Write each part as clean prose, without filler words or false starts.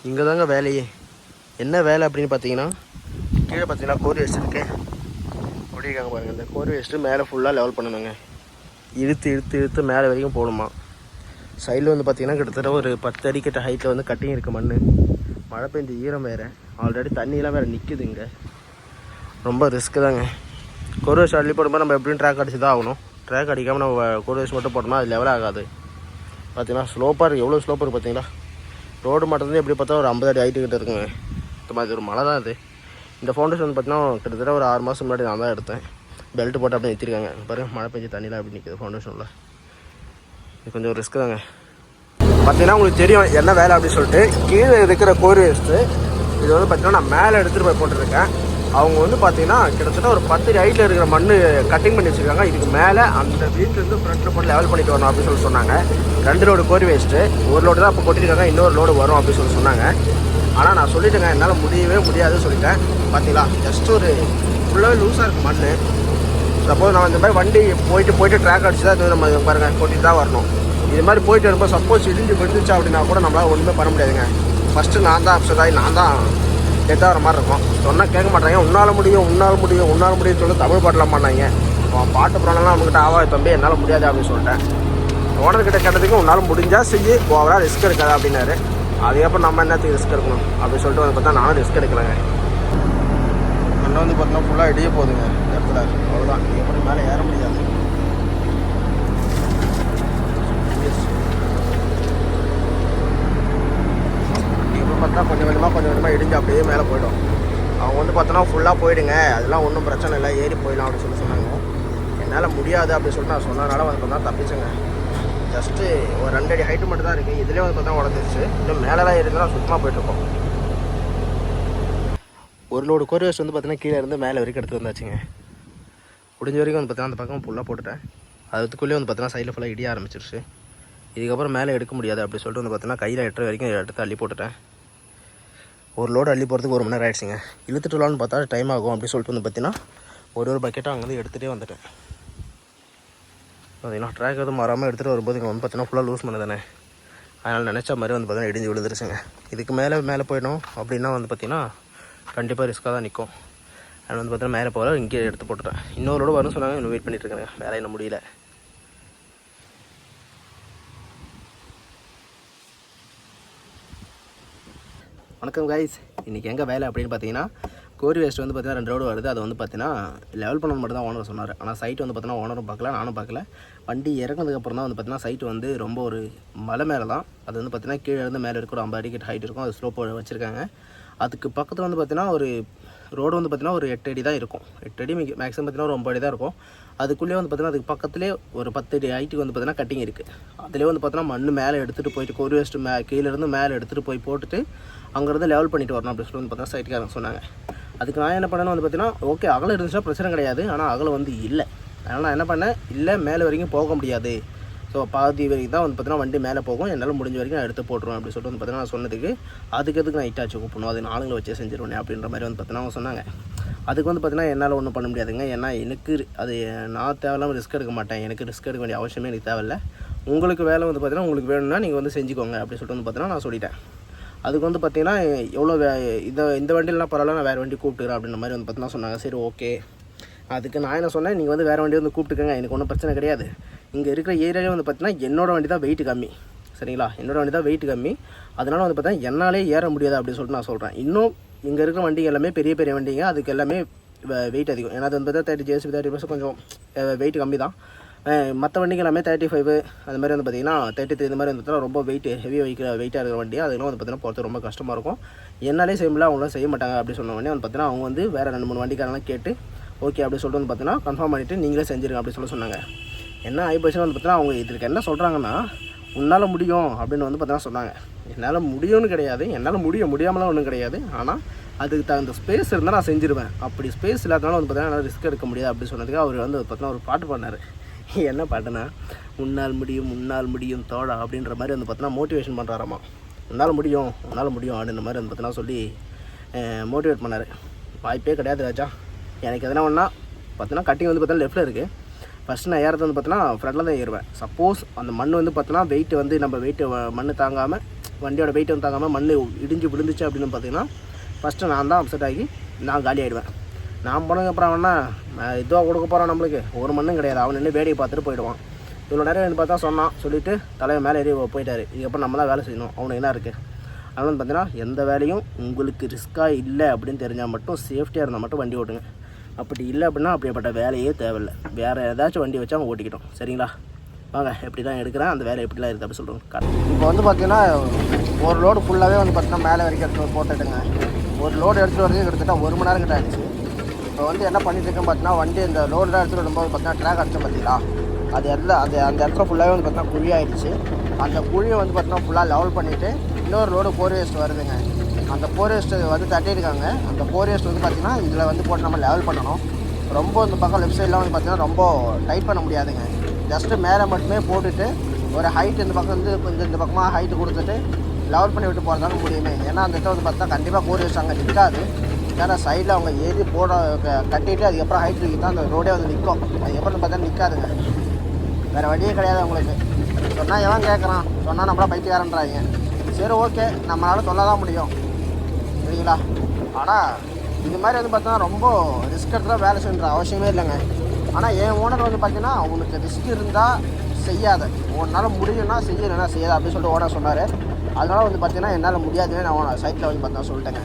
இங்கே தாங்க வேலையே. என்ன வேலை அப்படின்னு பார்த்தீங்கன்னா, கீழே பார்த்தீங்கன்னா கோரி வேஸ்ட் இருக்கு. ஒடிக்காங்க பாருங்கள். இந்த கோரி வேஸ்ட்டு மேலே ஃபுல்லாக லெவல் பண்ணணுங்க. இழுத்து இழுத்து இழுத்து மேலே வரைக்கும் போகணுமா. சைடில் வந்து பார்த்தீங்கன்னா கிட்டத்தட்ட ஒரு 10 அடி கிட்ட ஹைட்டில் வந்து கட்டிங் இருக்குது மண். மழை பெஞ்சு ஈரம் வேறு, ஆல்ரெடி தண்ணியெலாம் வேறு நிற்குது. இங்கே ரொம்ப ரிஸ்க்கு தாங்க. கோரி வேஸ்ட் அள்ளி போடும்போது நம்ம எப்படியும் ட்ராக் அடிச்சு தான் ஆகணும். ட்ராக் அடிக்காமல் நம்ம கோரி வேஸ்ட் மட்டும் போட்டோம்னா அது லெவல் ஆகாது. பார்த்தீங்கன்னா ஸ்லோப்பாக இருக்குது. எவ்வளோ ஸ்லோப்பாக இருக்குது பார்த்தீங்களா. ரோடு மட்டும் எப்படி பார்த்தா ஒரு 50 அடி ஹைட்டு கிட்ட இருக்குங்க. இந்த மாதிரி ஒரு மலை தான் இது. இந்த ஃபவுண்டேஷன் வந்து பார்த்தீங்கன்னா கிட்டத்தட்ட ஒரு 6 மாதம் முன்னாடி நான் தான் எடுத்தேன். பெல்ட் போட்டு அப்படியே நிறுத்திருக்காங்க. பாருங்கள் மழை பெஞ்சு தண்ணிலாம் அப்படி நிற்கிது ஃபவுண்டேஷனில். இது கொஞ்சம் ரிஸ்க்கு தாங்க. பார்த்தீங்கன்னா உங்களுக்கு தெரியும் என்ன வேலை அப்படின்னு சொல்லிட்டு. கீழே இருக்கிற கோரி வேஸ்ட்டு இது வந்து பார்த்தீங்கன்னா நான் மேலே எடுத்துகிட்டு போய் போட்டுருக்கேன். அவங்க வந்து பார்த்தீங்கன்னா கிட்டத்தட்ட ஒரு 10 அடி ஹைட்டில் இருக்கிற மண் கட்டிங் பண்ணி வச்சுருக்காங்க. இதுக்கு மேலே அந்த வீட்டிலேருந்து ஃப்ரண்ட்டில் போட்டு லெவல் பண்ணிட்டு வரணும் அப்படின்னு சொல்லி சொன்னாங்க. 2 லோடு கோரி வேஸ்ட்டு, ஒரு லோடு தான் அப்போ கொட்டிருக்காங்க, இன்னொரு லோடு வரும் அப்படின்னு சொல்லி சொன்னாங்க. ஆனால் நான் சொல்லிட்டேங்க என்னால் முடியவே முடியாதுன்னு சொல்லிட்டேன். பார்த்தீங்களா ஜஸ்ட் ஒரு ஃபுல்லாகவே லூஸாக இருக்குது மண். சப்போஸ் நான் இந்த மாதிரி வண்டி போயிட்டு ட்ராக் அடிச்சு தான் நம்ம பாருங்கள் கொட்டிட்டு தான் வரணும். இது மாதிரி போயிட்டு வரும்போது சப்போஸ் இடிஞ்சு விழுந்துச்சு அப்படின்னா கூட நம்மளால் ஒன்றுமே பண்ண முடியாதுங்க. ஃபஸ்ட்டு நான் தான் அப்செட் ஆகி நான் தான் டெத்தாக வர மாதிரி இருக்கும். சொன்னால் கேட்க மாட்டாங்க. உன்னால் முடியும் சொல்லி தமிழ் பாட்டெலாம் பண்ணாங்க. அவன் பாட்டு புறானெல்லாம் அவங்ககிட்ட ஆவாது தம்பி என்னால் முடியாது அப்படின்னு சொல்லிட்டேன். ஓனர்கிட்ட கேட்டதுக்கு உன்னால் முடிஞ்சால் செய்ய ஓவராக ரிஸ்க் எடுக்காது அப்படின்னாரு. அதுக்கப்புறம் நம்ம என்னத்துக்கு ரிஸ்க் எடுக்கணும் அப்படின்னு சொல்லிட்டு வந்து பார்த்தா நானும் ரிஸ்க் எடுக்கலைங்க. மண்ணை வந்து பார்த்தீங்கன்னா ஃபுல்லாக இடிய போகுதுங்க இந்த இடத்துல. அவ்வளோதான், இதுக்கப்புறம் மேலே ஏற முடியாது. பார்த்தா கொஞ்சம் கொஞ்சமாக இடிஞ்சு அப்படியே மேலே போய்டும். அவங்க வந்து பார்த்தோன்னா ஃபுல்லாக போயிடுங்க, அதெல்லாம் ஒன்றும் பிரச்சனை இல்லை, ஏறி போயிடலாம் அப்படின்னு சொல்லி சொன்னாங்க. என்னால் முடியாது அப்படின்னு சொல்லிட்டு நான் சொன்னதுனால வந்து பார்த்தா தப்பிச்சுங்க. ஜஸ்ட்டு ஒரு 2 அடி ஹைட்டு மட்டும் தான் இருக்குது. இதுலேயே வந்து பார்த்தா உடஞ்சிருச்சு. இன்னும் மேலெலாம் ஏறிதான் சுத்தமாக போயிட்டுருக்கோம். ஒரு லோடு கோரி வேஸ்ட் வந்து பார்த்தீங்கன்னா கீழே இருந்து மேலே வரைக்கும் எடுத்து வந்தாச்சுங்க. முடிஞ்ச வரைக்கும் வந்து பார்த்தீங்கன்னா அந்த பக்கம் ஃபுல்லாக போட்டுட்டேன். அதுக்குள்ளேயே வந்து பார்த்தீங்கன்னா சைடில் ஃபுல்லாக இடிய ஆரம்பிச்சிருச்சு. இதுக்கப்புறம் மேலே எடுக்க முடியாது அப்படின்னு சொல்லிட்டு வந்து பார்த்தீங்கன்னா கையில் 8 வரைக்கும் எடுத்து அள்ளி போட்டுட்டேன். ஒரு லோடு அள்ளி போகிறதுக்கு 1 மணி நேரம் ஆகிடுச்சிங்க. இழுத்துட்டு வரலான்னு பார்த்தா டைம் ஆகும் அப்படின்னு சொல்லிட்டு வந்து பார்த்தீங்கன்னா ஒரு பக்கெட்டாக அங்கேருந்து எடுத்துகிட்டே வந்துட்டேன். பார்த்தீங்கன்னா ட்ராக் எதுவும் மாறாமல் எடுத்துகிட்டு வரும்போது இங்கே வந்து பார்த்தீங்கன்னா ஃபுல்லாக லூஸ் பண்ண தானே. அதனால் நினச்ச மாதிரி வந்து பார்த்தீங்கன்னா இடிஞ்சு விழுந்துருச்சுங்க. இதுக்கு மேலே போயிடும் அப்படின்னா வந்து பார்த்தீங்கன்னா கண்டிப்பாக ரிஸ்க்காக தான் நிற்கும். அதனால் வந்து பார்த்தீங்கன்னா மேலே போகிற இங்கே எடுத்து போட்டுட்டேன். இன்னொரு லோடு வரும்னு சொன்னாங்க, இன்னும் வெயிட் பண்ணிட்டு இருக்கேங்க. வேலை என்ன முடியல. வணக்கம் கைஸ். இன்றைக்கி எங்கே வேலை அப்படின்னு பார்த்தீங்கன்னா கோரி வேஸ்ட் வந்து பார்த்தீங்கன்னா 2 ரோடு வருது. அதை வந்து பார்த்தீங்கன்னா லெவல் பண்ண மட்டும் தான் ஓனர் சொன்னார். ஆனால் சைட்டு வந்து பார்த்தீங்கன்னா ஓனரும் பார்க்கல, நானும் பார்க்கல. வண்டி இறங்கினதுக்கப்புறம் தான் வந்து பார்த்தீங்கன்னா சைட்டு வந்து ரொம்ப ஒரு மலை மேலே தான். அது வந்து பார்த்தீங்கன்னா கீழே இருந்து மேலே இருக்கிற 50 அடி கிட்ட ஹைட் இருக்கும். அது ஸ்லோப் வச்சுருக்காங்க. அதுக்கு பக்கத்தில் வந்து பார்த்தீங்கன்னா ஒரு ரோடு வந்து பார்த்தீங்கன்னா ஒரு 8 அடி தான் இருக்கும். 8 அடி மேக்ஸிமம் பார்த்தீங்கன்னா ஒரு 9 அடி தான் இருக்கும். அதுக்குள்ளேயே வந்து பார்த்தீங்கன்னா அதுக்கு பக்கத்துலேயே ஒரு 10 அடி ஹைட்டுக்கு வந்து பார்த்தீங்கன்னா கட்டிங் இருக்குது. அதிலே வந்து பார்த்தீங்கன்னா மண் மேலே எடுத்துகிட்டு போயிட்டு கோரி வேஸ்ட்டு கீழேருந்து மேலே எடுத்துகிட்டு போய் போட்டுட்டு அங்கேருந்து லெவல் பண்ணிட்டு வரணும் அப்படின்னு சொல்லி வந்து பார்த்தீங்கன்னா சைட்டுக்காரங்க சொன்னாங்க. அதுக்கு நான் என்ன பண்ணேன்னு வந்து பார்த்தீங்கன்னா ஓகே அகலம் இருந்துச்சுன்னா பிரச்சனை கிடையாது. ஆனால் அகலம் வந்து இல்லை. அதனால் நான் என்ன பண்ணேன், இல்லை மேலே வரைக்கும் போக முடியாது, ஸோ பாதி வரைக்கும் தான் வந்து பார்த்தீங்கன்னா வண்டி மேலே போகும், என்னால் முடிஞ்ச வரைக்கும் நான் எடுத்து போட்டுருவேன் அப்படின்னு சொல்லிட்டு வந்து பார்த்தீங்கன்னா நான் சொன்னதுக்கு அதுக்கு நான் இட்டாச்சு கூப்பிடணும், அது ஆளுங்களை வச்சே செஞ்சிருவேன் அப்படின்ற மாதிரி வந்து பார்த்தீங்கன்னா அவங்க சொன்னாங்க. அதுக்கு வந்து பார்த்தீங்கன்னா என்னால் ஒன்றும் பண்ண முடியாதுங்க. ஏன்னா எனக்கு அது நான் தேவையில்லாமல் ரிஸ்க் எடுக்க மாட்டேன். எனக்கு ரிஸ்க் எடுக்க வேண்டிய அவசியமே எனக்கு தேவையில்லை. உங்களுக்கு வேலை வந்து பார்த்தீங்கன்னா உங்களுக்கு வேணும்னா நீங்கள் வந்து செஞ்சுக்கோங்க அப்படின்னு சொல்லிட்டு வந்து பார்த்தீங்கன்னா நான் சொல்லிட்டேன். அதுக்கு வந்து பார்த்தீங்கன்னா எவ்வளோ இந்த வண்டியிலாம் பரவாயில்ல, நான் வேறு வண்டி கூப்பிட்டுக்கிறேன் அப்படின்ற மாதிரி வந்து பார்த்தீங்கன்னா சொன்னாங்க. சரி ஓகே. அதுக்கு நான் என்ன சொன்னேன், நீங்கள் வந்து வேறு வண்டி வந்து கூப்பிட்டுக்கங்க, எனக்கு ஒன்றும் பிரச்சனை கிடையாது. இங்கே இருக்கிற ஏரியாவே வந்து பார்த்தீங்கன்னா என்னோடய வண்டி தான் வெயிட் கம்மி, சரிங்களா? என்னோடய வண்டி தான் வெயிட் கம்மி. அதனால் வந்து பார்த்தீங்கன்னா என்னாலே ஏற முடியாது அப்படின்னு சொல்லிட்டு நான் சொல்கிறேன். இன்னும் இங்கே இருக்கிற வண்டிங்க எல்லாமே பெரிய வண்டிங்க, அதுக்கு எல்லாமே வெயிட் அதிகம். ஏன்னா அது வந்து பார்த்தா 30 JSP 30% கொஞ்சம் வெயிட் கம்மி தான். மற்ற வண்டிக்கு எல்லாமே 35 அந்த மாதிரி வந்து பார்த்திங்கன்னா 33 இந்த மாதிரி வந்து பார்த்தீங்கன்னா ரொம்ப வெயிட்டாக இருக்கிற வண்டி. அதெல்லாம் வந்து பார்த்தீங்கன்னா போகிறது ரொம்ப கஷ்டமாக இருக்கும். என்னாலே செய்ய முடியல, அவங்களாம் செய்ய மாட்டாங்க அப்படின்னு சொன்ன உடனே வந்து பார்த்தீங்கன்னா அவங்க வந்து வேறு 2-3 வண்டிக்காரெல்லாம் கேட்டு ஓகே அப்படின்னு சொல்லிட்டு வந்து பார்த்தீங்கன்னா கன்ஃபார்ம் பண்ணிவிட்டு நீங்களே செஞ்சுருங்க அப்படின்னு சொன்னாங்க. என்ன ஆகிப்போச்சுன்னு வந்து பார்த்தீங்கன்னா அவங்க இதுக்கு என்ன சொல்கிறாங்கன்னா, உன்னால் முடியும் அப்படின்னு வந்து பார்த்தீங்கன்னா சொன்னாங்க. என்னால் முடியும்னு கிடையாது, என்னால் முடியாமலாம் ஒன்றும் கிடையாது. ஆனால் அதுக்கு தகுந்த ஸ்பேஸ் இருந்தால் நான் செஞ்சுருவேன். அப்படி ஸ்பேஸ் இல்லாதனால வந்து பார்த்தீங்கன்னா என்னால் ரிஸ்க் எடுக்க முடியாது அப்படின்னு சொன்னதுக்கு அவர் வந்து பார்த்தீங்கன்னா ஒரு பாட்டு பண்ணார். என்ன பாட்டுனா, உன்னால் முடியும் தோழா அப்படின்ற மாதிரி வந்து பார்த்தீங்கன்னா மோட்டிவேஷன் பண்ணுறாராமா. உன்னால் முடியும் அப்படின்ற மாதிரி வந்து பார்த்தீங்கன்னா சொல்லி மோட்டிவேட் பண்ணார். வாய்ப்பே கிடையாது ராஜா. எனக்கு எதனா ஒன்றா பார்த்தீங்கன்னா கட்டிங் வந்து பார்த்தீங்கன்னா லெஃப்ட்டில் இருக்குது. ஃபஸ்ட்டு நான் ஏறது வந்து பார்த்தீங்கன்னா ஃப்ரண்டில் தான் ஏறுவேன். சப்போஸ் அந்த மண் வந்து பார்த்தீங்கன்னா வெயிட் வந்து நம்ம வெயிட்டு மண் தாங்காமல் வண்டியோட வெயிட் வந்து தாங்காமல் மண் இடிஞ்சு விழுந்துச்சு அப்படின்னு பார்த்தீங்கன்னா ஃபஸ்ட்டு நான் தான் அப்செட் ஆகி நான் காலி ஆகிடுவேன். நான் போனதுக்கப்புறம் அவனா இதுவாக கொடுக்க போகிறான், நம்மளுக்கு ஒரு மண்ணும் கிடையாது. அவன் நின்று வேடிக்கை பார்த்துட்டு போயிடுவான். இவ்வளோ நேரம் எனக்கு பார்த்தா சொன்னான், சொல்லிவிட்டு தலையை மேலே ஏறி போயிட்டார். இதுக்கப்புறம் நம்ம தான் வேலை செய்யணும், அவனுக்கு என்ன இருக்குது. அதனால வந்து பார்த்தீங்கன்னா எந்த வேலையும் உங்களுக்கு ரிஸ்க்காக இல்லை அப்படின்னு தெரிஞ்சால் மட்டும் சேஃப்டியாக இருந்தால் மட்டும் வண்டி ஓட்டுங்க. அப்படி இல்லை அப்படின்னா அப்படிப்பட்ட வேலையே தேவையில்லை. வேறு ஏதாச்சும் வண்டி வச்சு அவங்க ஓட்டிக்கிட்டோம். சரிங்களா, வாங்க எப்படி தான் எடுக்கிறேன், அந்த வேலை எப்படிலாம் இருக்குது அப்படி சொல்கிறோம். இப்போ வந்து பார்த்தீங்கன்னா ஒரு லோடு ஃபுல்லாகவே வந்து பார்த்தீங்கன்னா மேலே வரைக்கும் எடுத்து போட்டுட்டுங்க. ஒரு லோடு எடுத்துகிட்டு வரது கிட்டத்தட்ட 1 மணி நேரம் கிட்ட ஆகிடுச்சு. இப்போ வந்து என்ன பண்ணிட்டு இருக்கேன் பார்த்தீங்கன்னா, வண்டி இந்த லோடெலாம் எடுத்துகிட்டு வரும்போது பார்த்தீங்கன்னா ட்ராக் அடிச்சு பார்த்தீங்களா, அது எல்லாம் அந்த இடத்துல ஃபுல்லாகவே வந்து பார்த்தீங்கன்னா குழி ஆகிடுச்சு. அந்த குழியை வந்து பார்த்தீங்கன்னா ஃபுல்லாக லெவல் பண்ணிவிட்டு இன்னொரு லோடு போர் வேஸ்ட் வருதுங்க. அந்த போர் வேஸ்ட்டு வந்து தட்டியிருக்காங்க. அந்த போர் வேஸ்ட் வந்து பார்த்திங்கன்னா இதில் வந்து போட்டு நம்ம லெவல் பண்ணணும். ரொம்ப இந்த பக்கம் லெஃப்ட் சைட்லாம் வந்து பார்த்திங்கன்னா ரொம்ப டைட் பண்ண முடியாதுங்க. ஜஸ்ட்டு மேலே மட்டுமே போட்டுட்டு ஒரு ஹைட் இந்த பக்கம் வந்து கொஞ்சம் இந்த பக்கமாக ஹைட்டு கொடுத்துட்டு லெவல் பண்ணி விட்டு போகிறதாங்க முடியுமே. ஏன்னா அந்த இடத்துல வந்து பார்த்தா கண்டிப்பாக போர் வேஸ்ட் அங்கே நிற்காது. ஏன்னா சைடில் அவங்க ஏறி கட்டிட்டு அதுக்கப்புறம் ஹைட் தூக்கி தான் அந்த ரோடே வந்து நிற்கும். அதுக்கப்புறம் பார்த்தா நிற்காதுங்க. வேறு வழியே கிடையாது உங்களுக்கு. சொன்னால் எவன் கேட்குறான், சொன்னால் நம்மளாம் பைத்தியக்காரன்றாங்க. சரி ஓகே, நம்மளால் சொல்ல தான் முடியும், சரிங்களா. ஆனால் இது மாதிரி வந்து பார்த்தீங்கன்னா ரொம்ப ரிஸ்க் எடுத்துகிட்டு வேலை செய்யற அவசியமே இல்லைங்க. ஆனால் என் ஓனர் வந்து பார்த்தீங்கன்னா அவனுக்கு ரிஸ்க் இருந்தால் செய்யாத, உன்னால் முடியும்னா செய்யலைன்னா செய்யாத அப்படின்னு சொல்லிட்டு ஓனர் சொன்னார். அதனால் வந்து பார்த்தீங்கன்னா என்னால் முடியாதுன்னு நான் சைட்டில் வந்து பார்த்தீங்கன்னா சொல்லிட்டேங்க.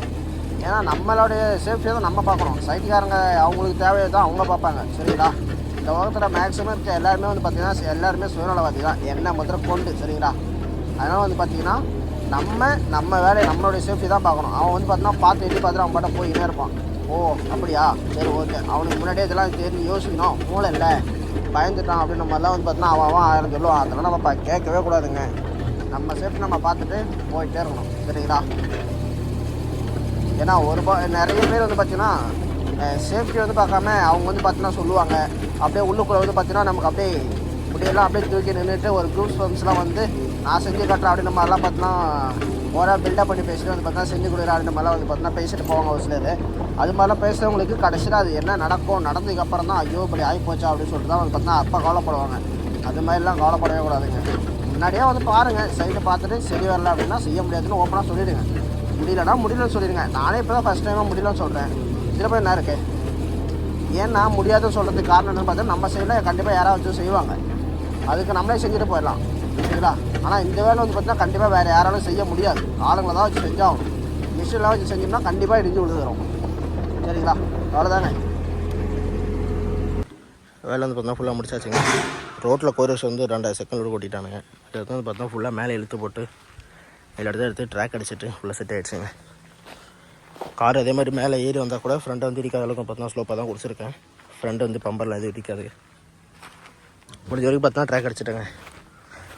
ஏன்னா நம்மளுடைய சேஃப்டியை தான் நம்ம பார்க்கணும். சைட்டுக்காரங்க அவங்களுக்கு தேவையை தான் அவங்க பார்ப்பாங்க, சரிங்களா. இந்த உலகத்தில் மேக்ஸிமம் இருக்க எல்லாருமே வந்து பார்த்திங்கன்னா எல்லாருமே சுயநலவாதி தான், என்ன முதல்ல கொண்டு, சரிங்களா. அதனால் வந்து பார்த்திங்கன்னா நம்ம வேலையை நம்மளுடைய சேஃப்டி தான் பார்க்கணும். அவன் வந்து பார்த்தீங்கன்னா பார்த்து எட்டி பார்த்துட்டு அவன் பாட்ட போயின்னே இருப்பான். ஓ அப்படியா, சரி ஓகே, அவனுக்கு முன்னாடியே இதெல்லாம் தெரிஞ்சு யோசிக்கணும். மூளை இல்லை, பயந்துட்டான் அப்படின்ற மாதிரிலாம் வந்து பார்த்தீங்கன்னா அவன் 1000 சொல்லுவான். அதெல்லாம் நம்ம கேட்கவே கூடாதுங்க. நம்ம சேஃப்டி நம்ம பார்த்துட்டு போயிட்டே இருக்கணும், சரிங்களா. ஏன்னா நிறைய பேர் வந்து பார்த்திங்கன்னா சேஃப்டி வந்து பார்க்காம அவங்க வந்து பார்த்தீங்கன்னா சொல்லுவாங்க. அப்படியே உள்ளுக்குள்ளே வந்து பார்த்தீங்கன்னா நமக்கு அப்படியே இப்படியெல்லாம் அப்படியே தூக்கி நின்றுட்டு ஒரு குரூப் ஃப்ரெண்ட்ஸ்லாம் வந்து நான் செஞ்சு கட்டுறேன் அப்படின்னு மாதிரிலாம் பார்த்தீங்கன்னா ஓரா பில்டப் பண்ணி பேசிட்டு வந்து பார்த்தீங்கன்னா செஞ்சு கொடுக்குறேன் அப்படின்ற மாதிரிலாம் வந்து பார்த்தீங்கன்னா பேசிட்டு போவாங்க ஒரு சிலர். அது மாதிரிலாம் பேசுகிறவங்களுக்கு கடைசியில் அது என்ன நடக்கும், நடந்ததுக்கப்புறம் தான் ஐயோ இப்படி ஆகிப்போச்சா அப்படின்னு சொல்லிட்டு தான் வந்து பார்த்தீங்கன்னா அப்போ கவலைப்படுவாங்க. அது மாதிரிலாம் கவலைப்படவே கூடாதுங்க. முன்னாடியே வந்து பாருங்கள், சைட்டை பார்த்துட்டு சரி வரல அப்படின்னா செய்ய முடியாதுன்னு ஓப்பனாக சொல்லிவிடுங்க. முடியலன்னா முடியலன்னு சொல்லிடுங்க. நானே இப்போ தான் ஃபஸ்ட் டைமாக முடியலன்னு சொல்கிறேன். இதில் போய் என்ன இருக்குது. ஏன்னா முடியாதுன்னு சொல்கிறதுக்கு காரணம் என்னன்னு பார்த்தா நம்ம சைடில் கண்டிப்பாக யாராவது வச்சு செய்வாங்க. அதுக்கு நம்மளே செஞ்சுட்டு போயிடலாம், சரிங்களா. ஆனால் இந்த வேலை வந்து பார்த்தீங்கன்னா கண்டிப்பாக வேறு யாராலும் செய்ய முடியாது. ஆளுங்களை தான் வச்சு செஞ்சாகணும். மிஷின்லாம் வச்சு செஞ்சோம்னா கண்டிப்பாக இடிஞ்சு விழுதுறோம், சரிங்களா. அவ்வளோதாங்க வேலை வந்து பார்த்தீங்கன்னா ஃபுல்லாக முடிச்சாச்சுங்க. ரோட்டில் கோரஸ் வந்து 2 செகண்ட் ஓட்டிட்டானுங்க. இது வந்து பார்த்தா ஃபுல்லாக மேலே இழுத்து போட்டு எல்லா இடத்துல எடுத்து ட்ராக் அடிச்சுட்டு ஃபுல்லாக செட் ஆகிடுச்சுங்க. கார் அதே மாதிரி மேலே ஏறி வந்தால் கூட ஃப்ரெண்டை வந்து இடிக்காத அளவுக்கு பார்த்தீங்கன்னா ஸ்லோப்பாக தான் குடிச்சிருக்கேன். ஃப்ரெண்டு வந்து பம்பரில் எதுவும் இடிக்காது. முடிஞ்ச வரைக்கும் பார்த்தா ட்ராக் அடிச்சுட்டேங்க.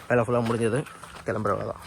வேலை ஃபுல்லாக முடிஞ்சது, கிளம்புற வேலை தான்.